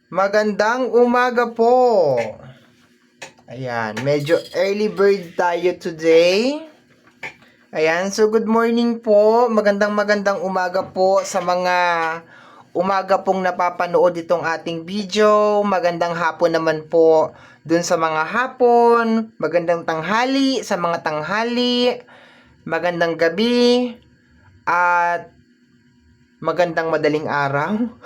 Magandang umaga po. Ayan, medyo early bird tayo today. Ayan, so good morning po. Magandang umaga po sa mga umaga pong napapanood itong ating video. Magandang hapon naman po dun sa mga hapon. Magandang tanghali sa mga tanghali. Magandang gabi. At magandang madaling araw.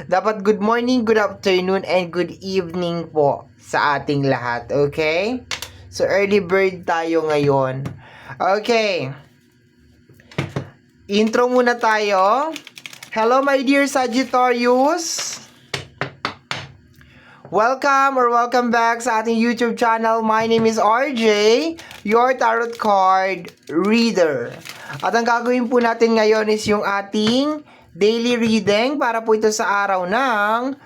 Dapat good morning, good afternoon, and good evening po sa ating lahat. Okay? So, early bird tayo ngayon. Okay. Intro muna tayo. Hello, my dear Sagittarius. Welcome back sa ating YouTube channel. My name is RJ, your tarot card reader. At ang gagawin po natin ngayon is yung ating daily reading para po ito sa araw ng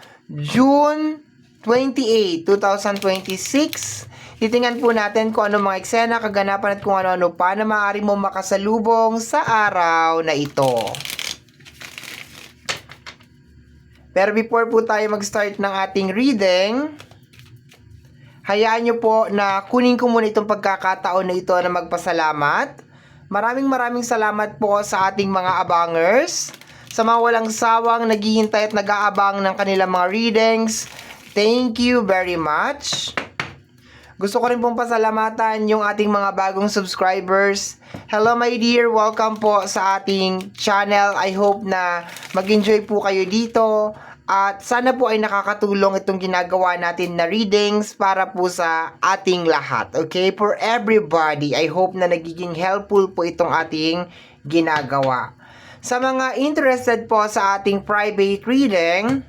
June 28, 2026. Titingnan po natin kung ano mga eksena, kaganapan at kung ano-ano pa na maaari mo makasalubong sa araw na ito. Pero before po tayo mag-start ng ating reading, hayaan nyo po na kunin ko muna itong pagkakataon na ito na magpasalamat. Maraming salamat po sa ating mga abangers, sa mga walang sawang naghihintay at nag-aabang ng kanilang mga readings. Thank you very much. Gusto ko rin pong pasalamatan yung ating mga bagong subscribers. Hello my dear, welcome po sa ating channel. I hope na mag-enjoy po kayo dito. At sana po ay nakakatulong itong ginagawa natin na readings para po sa ating lahat. Okay? For everybody, I hope na nagiging helpful po itong ating ginagawa. Sa mga interested po sa ating private reading,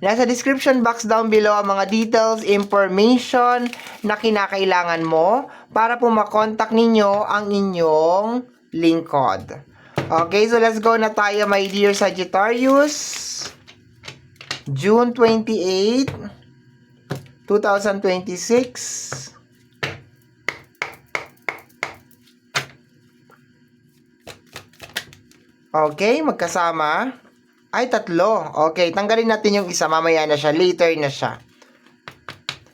nasa description box down below ang mga details, information na kinakailangan mo para po makontak ninyo ang inyong lingkod. Okay, so let's go na tayo my dear Sagittarius. June 28, 2026. Okay, magkasama. Ay, tatlo. Okay, tanggalin natin yung isa. Mamaya na siya. Later na siya.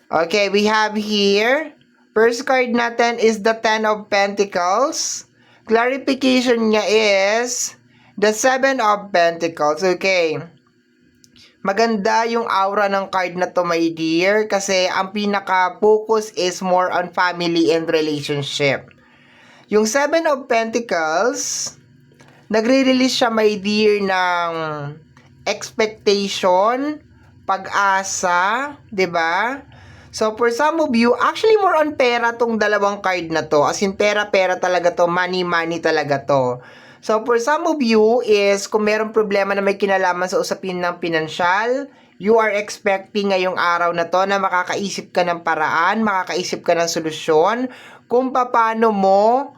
Okay, we have here. First card natin is the Ten of Pentacles. Clarification niya is the Seven of Pentacles. Okay. Maganda yung aura ng card na to, my dear, kasi ang pinaka-focus is more on family and relationship. Yung Seven of Pentacles, nagre-release siya, my dear, ng expectation, pag-asa, 'di ba? So, for some of you, actually more on pera tong dalawang card na to. As in, pera talaga to. Money talaga to. So, for some of you is, kung meron problema na may kinalaman sa usapin ng pinansyal, you are expecting ngayong araw na to na makakaisip ka ng paraan, makakaisip ka ng solusyon, kung paano mo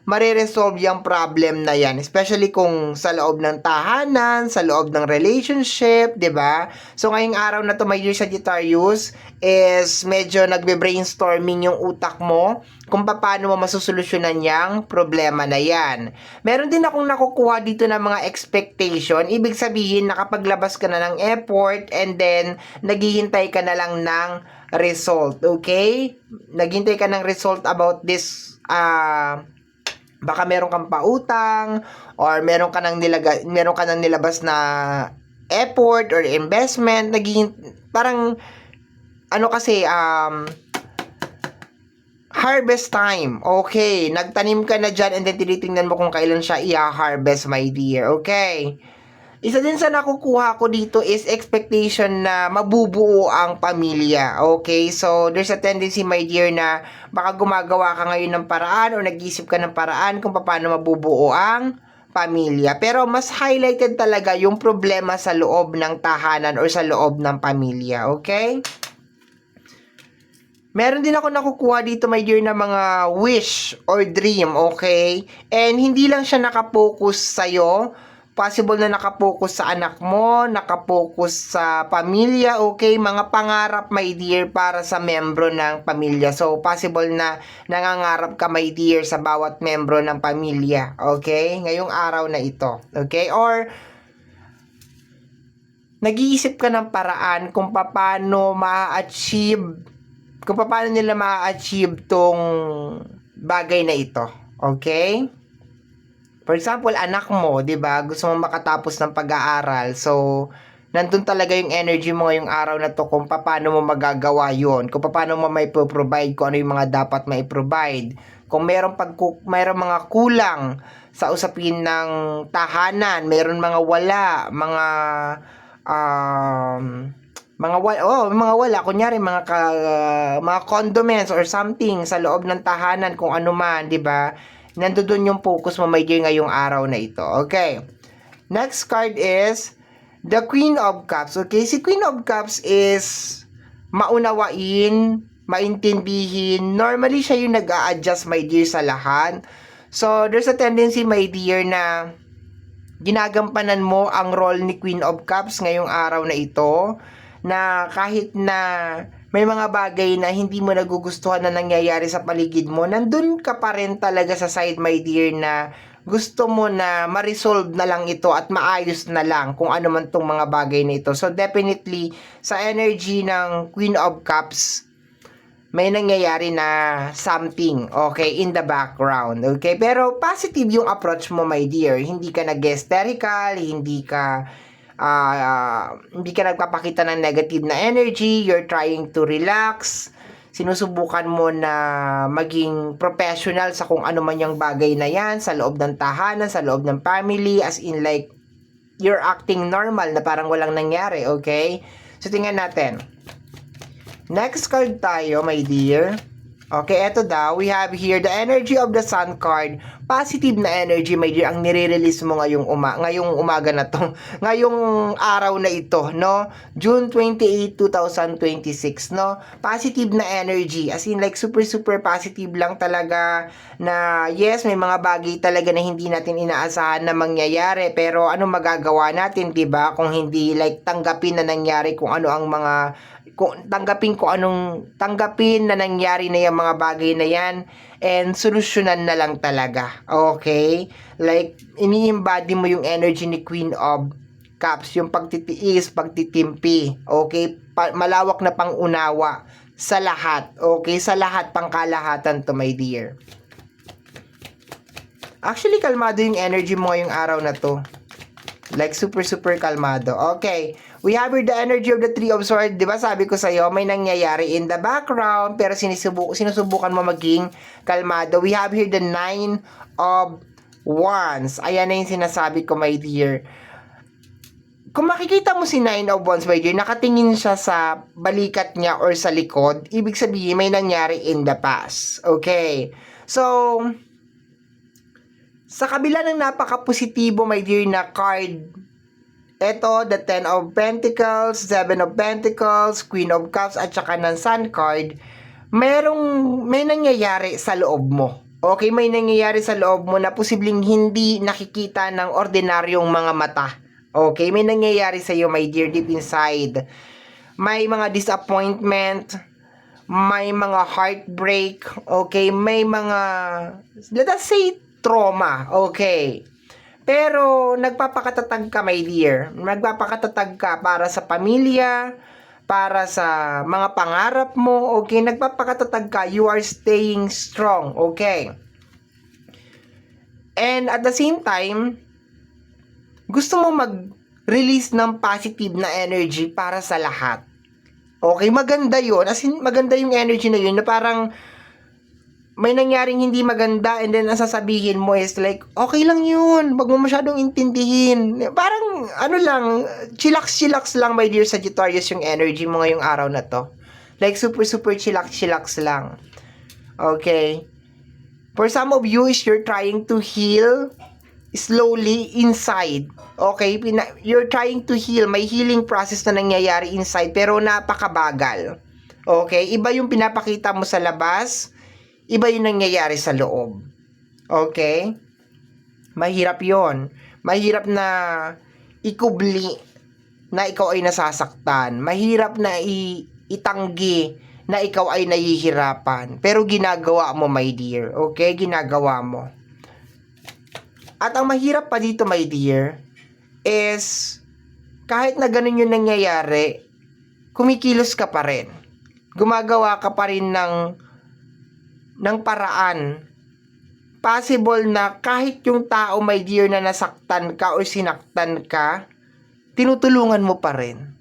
mariresolve yung problem na yan. Especially kung sa loob ng tahanan, sa loob ng relationship, 'di ba? So, ngayong araw na to, my dear Sagittarius, is medyo nagbe-brainstorming yung utak mo kung paano mo masusolusyonan yung problema na yan. Meron din akong nakukuha dito ng mga expectation. Ibig sabihin, nakapaglabas ka na ng effort and then naghihintay ka na lang ng result. Okay? Naghihintay ka ng result about this baka meron kang pautang or meron ka nang nilabas na effort or investment, parang ano kasi harvest time. Okay, nagtanim ka na dyan and then tinitingnan mo kung kailan siya i-harvest, my dear. Okay. Isa din sa nakukuha ko dito is expectation na mabubuo ang pamilya. Okay? So, there's a tendency, my dear, na baka gumagawa ka ngayon ng paraan o nag-isip ka ng paraan kung paano mabubuo ang pamilya. Pero mas highlighted talaga yung problema sa loob ng tahanan or sa loob ng pamilya. Okay? Meron din ako nakukuha dito, my dear, na mga wish or dream. Okay? And hindi lang siya nakapokus sa'yo. Possible na nakapokus sa anak mo, nakapokus sa pamilya, okay? Mga pangarap, my dear, para sa membro ng pamilya. So, possible na nangangarap ka, my dear, sa bawat membro ng pamilya, okay? Ngayong araw na ito, okay? Or, nag-iisip ka ng paraan kung paano ma-achieve, kung paano nila ma-achieve tong bagay na ito. Okay? For example, anak mo, 'di ba? Gusto mo makatapos ng pag-aaral. So, nandun talaga yung energy mo ngayong araw na to kung paano mo magagawa 'yon, kung paano mo mai-provide, kung ano yung mga dapat mai-provide. Kung mayroong mga kulang sa usapin ng tahanan, mayroon mga wala, mga wala, kunyari mga condiments or something sa loob ng tahanan, kung ano man, 'di ba? Nandoon yung focus mo may dear ngayong araw na ito. Okay. Next card is the Queen of Cups. Okay, si Queen of Cups is maunawain, maintindihin. Normally, siya yung nag-a-adjust, my dear, sa lahat. So, there's a tendency, my dear, na ginagampanan mo ang role ni Queen of Cups ngayong araw na ito, na kahit na may mga bagay na hindi mo nagugustuhan na nangyayari sa paligid mo, nandun ka pa rin talaga sa side, my dear, na gusto mo na ma-resolve na lang ito at maayos na lang kung ano man tong mga bagay na ito. So definitely, sa energy ng Queen of Cups, may nangyayari na something, okay, in the background, okay? Pero positive yung approach mo, my dear. Hindi ka nag-hysterical, hindi ka nagpapakita ng negative na energy, you're trying to relax, sinusubukan mo na maging professional sa kung ano man yung bagay na yan, sa loob ng tahanan, sa loob ng family, as in like, you're acting normal na parang walang nangyari, okay? So, tingnan natin. Next card tayo, my dear. Okay, eto daw, we have here the energy of the sun card. Positive na energy, my dear, ang nire-release mo ngayong umaga na to. Ngayong araw na ito, no? June 28, 2026, no? Positive na energy, as in like super positive lang talaga na yes, may mga bagay talaga na hindi natin inaasahan na mangyayari, pero ano magagawa natin, 'di ba? Kung hindi like tanggapin na nangyari kung ano ang mga tanggapin na nangyari na yung mga bagay na yan and solusyonan na lang talaga. Okay? Like, ini-embody mo yung energy ni Queen of Cups, yung pagtitiis, pagtitimpi. Okay? Malawak na pangunawa sa lahat. Okay? Sa lahat, pangkalahatan to, my dear. Actually, kalmado yung energy mo ngayong araw na to. Like, super kalmado. Okay. We have here the energy of the Three of Swords. Diba sabi ko sa'yo, may nangyayari in the background, pero sinusubukan mo maging kalmado. We have here the Nine of Wands. Ayan na yung sinasabi ko, my dear. Kung makikita mo si Nine of Wands, my dear, nakatingin siya sa balikat niya or sa likod, ibig sabihin may nangyari in the past. Okay. So, sa kabila ng napaka-positibo, my dear, na card, eto, the Ten of Pentacles, Seven of Pentacles, Queen of Cups, at saka ng Sun card, may nangyayari sa loob mo. Okay, may nangyayari sa loob mo na posibleng hindi nakikita ng ordinaryong mga mata. Okay, may nangyayari sa iyo, my dear, deep inside. May mga disappointment, may mga heartbreak, okay, may mga, let us say, trauma, okay. Pero nagpapakatatag ka, my dear. Nagpapakatatag ka para sa pamilya, para sa mga pangarap mo, okay. Nagpapakatatag ka, you are staying strong, okay. And at the same time, gusto mo mag-release ng positive na energy para sa lahat. Okay, maganda yun. As in, maganda yung energy na yun na parang may nangyaring hindi maganda and then ang sasabihin mo is like, okay lang yun, wag mo masyadong intindihin. Parang, ano lang, chillax lang, my dear Sagittarius, yung energy mo ngayong araw na to. Like, super chillax lang. Okay? For some of you, is you're trying to heal slowly inside. Okay? You're trying to heal. May healing process na nangyayari inside, pero napakabagal. Okay? Iba yung pinapakita mo sa labas, iba yung nangyayari sa loob. Okay? Mahirap yon. Mahirap na ikubli na ikaw ay nasasaktan. Mahirap na itanggi na ikaw ay nahihirapan. Pero ginagawa mo, my dear. Okay? Ginagawa mo. At ang mahirap pa dito, my dear, is kahit na ganun yung nangyayari, kumikilos ka pa rin. Gumagawa ka pa rin ng paraan. Possible na kahit yung tao, my dear, na nasaktan ka o sinaktan ka, tinutulungan mo pa rin.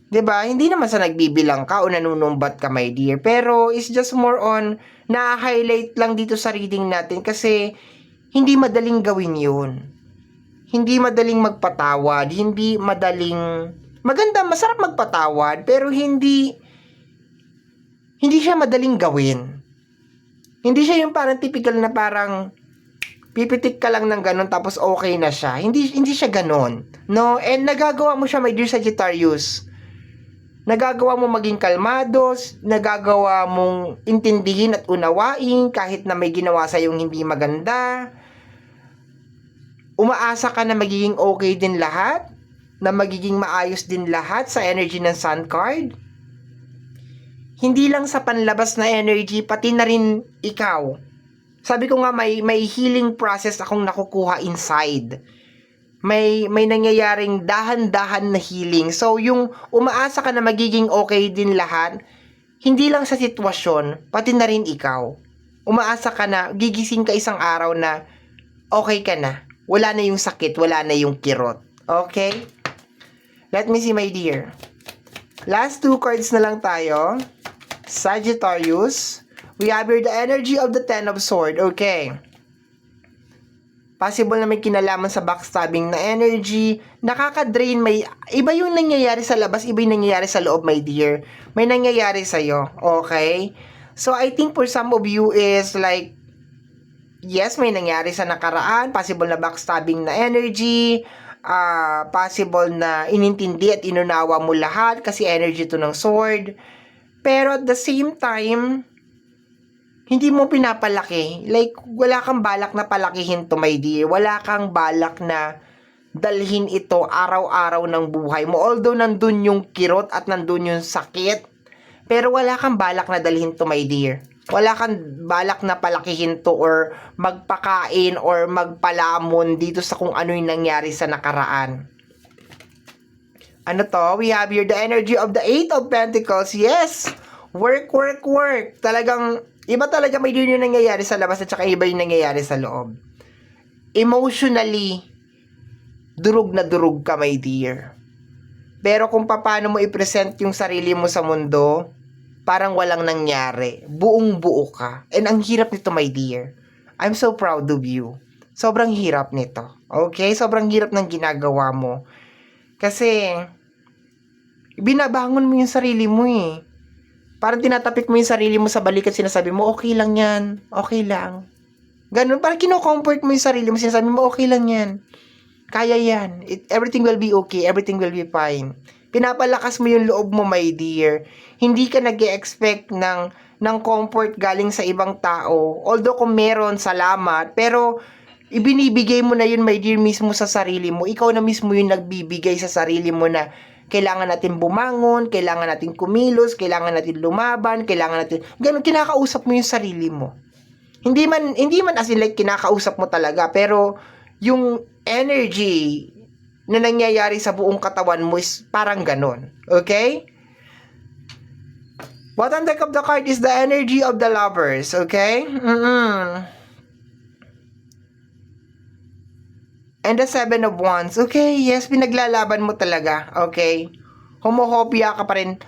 'Di ba? Hindi naman sa nagbibilang ka o nanunumbat ka, my dear. Pero it's just more on na-highlight lang dito sa reading natin kasi hindi madaling gawin yun. Hindi madaling magpatawad. Hindi madaling... Maganda, masarap magpatawad, pero hindi siya madaling gawin. Hindi siya yung parang typical na parang pipitik ka lang ng ganun tapos okay na siya. Hindi siya ganun. No? And nagagawa mo siya, my dear Sagittarius. Nagagawa mo maging kalmados, nagagawa mong intindihin at unawain kahit na may ginawa sa yung hindi maganda. Umaasa ka na magiging okay din lahat, na magiging maayos din lahat sa energy ng Sun card. Hindi lang sa panlabas na energy, pati na rin ikaw. Sabi ko nga may healing process akong nakukuha inside. May nangyayaring dahan-dahan na healing. So, yung umaasa ka na magiging okay din lahat, hindi lang sa sitwasyon, pati na rin ikaw. Umaasa ka na, gigising ka isang araw na okay ka na. Wala na yung sakit, wala na yung kirot. Okay? Let me see, my dear. Last 2 cards na lang tayo. Sagittarius. We have here the energy of the Ten of Swords. Okay. Possible na may kinalaman sa backstabbing na energy. Nakaka-drain. Iba yung nangyayari sa labas, iba yung nangyayari sa loob, my dear. May nangyayari sa'yo. Okay? So, I think for some of you is like, yes, may nangyari sa nakaraan. Possible na backstabbing na energy. Possible na inintindi at inunawa mo lahat kasi energy to ng sword. Pero at the same time, hindi mo pinapalaki. Like, wala kang balak na palakihin to, my dear. Wala kang balak na dalhin ito araw-araw ng buhay mo. Although nandun yung kirot at nandun yung sakit, pero wala kang balak na dalhin to, my dear. Wala kang balak na palakihin to or magpakain or magpalamon dito sa kung ano yung nangyari sa nakaraan. Ano to? We have here the energy of the Eight of Pentacles. Yes! Work. Talagang, iba talaga may din yung nangyayari sa labas at saka iba yung nangyayari sa loob. Emotionally, durug na durug ka, my dear. Pero kung paano mo i-present yung sarili mo sa mundo, parang walang nangyari. Buong buo ka. And ang hirap nito, my dear. I'm so proud of you. Sobrang hirap nito. Okay? Sobrang hirap ng ginagawa mo. Kasi, binabangon mo yung sarili mo eh. Parang tinatapik mo yung sarili mo sa balik at sinasabi mo, okay lang yan. Okay lang. Ganun. Parang kino-comfort mo yung sarili mo. Sinasabi mo, okay lang yan. Kaya yan. Everything will be okay. Everything will be fine. Pinapalakas mo yung loob mo, my dear. Hindi ka nag-e-expect ng comfort galing sa ibang tao. Although kung meron, salamat. Pero, ibinibigay mo na yun, my dear, mismo sa sarili mo. Ikaw na mismo yung nagbibigay sa sarili mo na kailangan natin bumangon, kailangan natin kumilos, kailangan natin lumaban, kailangan natin... Ganun, kinakausap mo yung sarili mo. Hindi man as in like kinakausap mo talaga, pero yung energy na nangyayari sa buong katawan mo is parang ganun. Okay? Bottom deck of the card is the energy of the Lovers. Okay? And the Seven of Wands. Okay, yes, pinaglalaban mo talaga. Okay? Homohopia ka pa rin.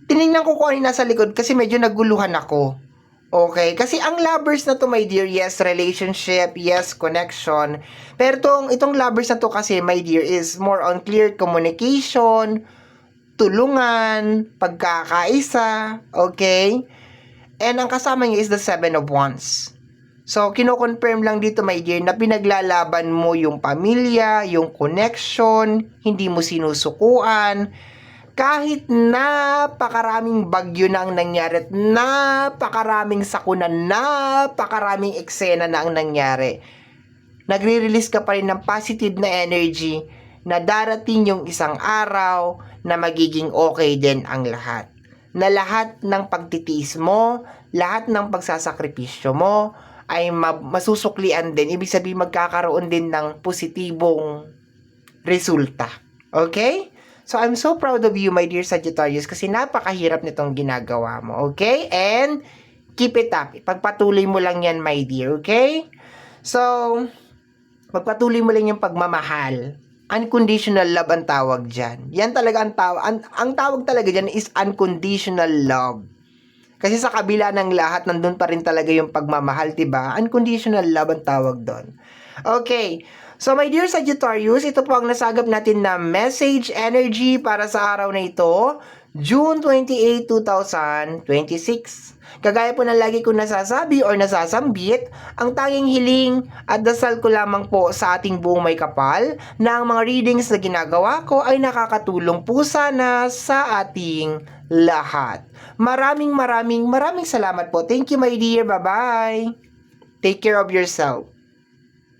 Tinignan ko kung ano yung nasa likod kasi medyo naguluhan ako. Okay? Kasi ang lovers na to, my dear, yes, relationship, yes, connection. Pero itong lovers na to kasi, my dear, is more on clear communication, tulungan, pagkakaisa, okay? And ang kasama niya is the Seven of Wands. So, kino-confirm lang dito, my dear, na pinaglalaban mo yung pamilya, yung connection, hindi mo sinusukuan, kahit napakaraming bagyo na ang nangyari at napakaraming sakuna, napakaraming eksena na ang nangyari. Nagre-release ka pa rin ng positive na energy na darating yung isang araw na magiging okay din ang lahat. Na lahat ng pagtitiis mo, lahat ng pagsasakripisyo mo, ay masusuklian din. Ibig sabihin magkakaroon din ng positibong resulta. Okay? So, I'm so proud of you, my dear Sagittarius, kasi napakahirap nitong ginagawa mo. Okay? And, keep it up. Pagpatuloy mo lang yan, my dear. Okay? So, pagpatuloy mo lang yung pagmamahal. Unconditional love ang tawag dyan. Yan talaga ang tawag. Ang tawag talaga dyan is unconditional love. Kasi sa kabila ng lahat, nandun pa rin talaga yung pagmamahal, diba? Unconditional love ang tawag doon. Okay. So, my dear Sagittarius, ito po ang nasagap natin na message energy para sa araw na ito, June 28, 2026. Kagaya po ng lagi kong nasasabi or nasasambit, ang tanging hiling at dasal ko lamang po sa ating buong may kapal na ang mga readings na ginagawa ko ay nakakatulong po sana sa ating lahat. Maraming salamat po. Thank you, my dear. Bye-bye. Take care of yourself.